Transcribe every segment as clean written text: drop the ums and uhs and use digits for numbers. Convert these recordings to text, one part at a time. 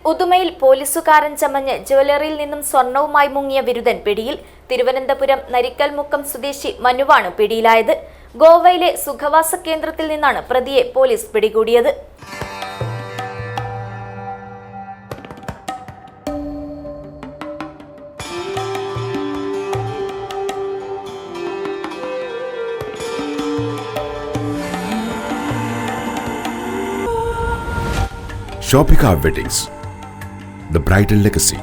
ഉദുമയിൽ പോലീസുകാരൻ ചമഞ്ഞ് ജ്വല്ലറിയിൽ നിന്നും സ്വർണവുമായി മുങ്ങിയ വിരുദ്ധൻ പിടിയിൽ. തിരുവനന്തപുരം നരിക്കൽമുക്കം സ്വദേശി മനുവാണ് പിടിയിലായത്. ഗോവയിലെ സുഖവാസ കേന്ദ്രത്തിൽ നിന്നാണ് പ്രതിയെ പോലീസ് പിടികൂടിയത്. Shopika Weddings, the bridal legacy.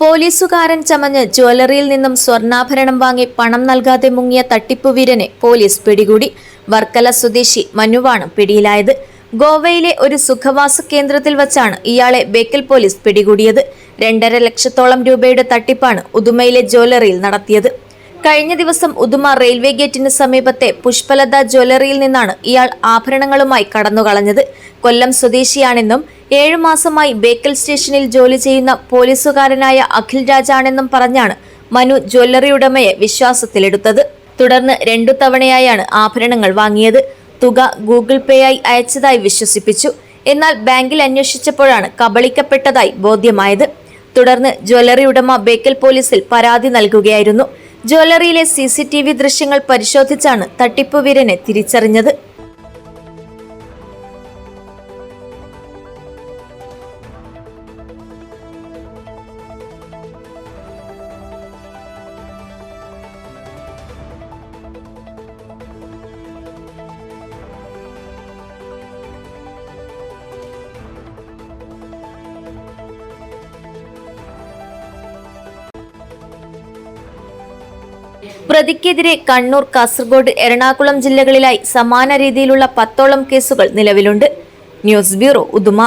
പോലീസുകാരൻ ചമഞ്ഞ് ജ്വല്ലറിയിൽ നിന്നും സ്വർണ്ണാഭരണം വാങ്ങി പണം നൽകാതെ മുങ്ങിയ തട്ടിപ്പുവീരനെ പോലീസ് പിടികൂടി. വർക്കല സ്വദേശി മനുവാണ് പിടിയിലായത്. ഗോവയിലെ ഒരു സുഖവാസ കേന്ദ്രത്തിൽ വച്ചാണ് ഇയാളെ ബേക്കൽ പോലീസ് പിടികൂടിയത്. 2.5 ലക്ഷത്തോളം രൂപയുടെ തട്ടിപ്പാണ് ഉദുമയിലെ ജ്വല്ലറിയിൽ നടത്തിയത്. കഴിഞ്ഞ ദിവസം ഉദുമ റെയിൽവേ ഗേറ്റിന് സമീപത്തെ പുഷ്പലത ജ്വല്ലറിയിൽ നിന്നാണ് ഇയാൾ ആഭരണങ്ങളുമായി കടന്നുകളഞ്ഞത്. കൊല്ലം സ്വദേശിയാണെന്നും 7 മാസമായി ബേക്കൽ സ്റ്റേഷനിൽ ജോലി ചെയ്യുന്ന പോലീസുകാരനായ അഖിൽ രാജാണെന്നും പറഞ്ഞാണ് മനു ജ്വല്ലറി ഉടമയെ വിശ്വാസത്തിലെടുത്തത്. തുടർന്ന് 2 തവണയായാണ് ആഭരണങ്ങൾ വാങ്ങിയത്. തുക ഗൂഗിൾ പേ ആയി അയച്ചതായി വിശ്വസിപ്പിച്ചു. എന്നാൽ ബാങ്കിൽ അന്വേഷിച്ചപ്പോഴാണ് കബളിക്കപ്പെട്ടതായി ബോധ്യമായത്. തുടർന്ന് ജ്വല്ലറി ഉടമ ബേക്കൽ പോലീസിൽ പരാതി നൽകുകയായിരുന്നു. ജ്വല്ലറിയിലെ CCTV ദൃശ്യങ്ങൾ പരിശോധിച്ചാണ് തട്ടിപ്പുവീരനെ തിരിച്ചറിഞ്ഞത്. പ്രതിക്കെതിരെ കണ്ണൂർ, കാസർഗോഡ്, എറണാകുളം ജില്ലകളിലായി സമാന രീതിയിലുള്ള 10ഓളം കേസുകൾ നിലവിലുണ്ട്. News bureau, Uduma.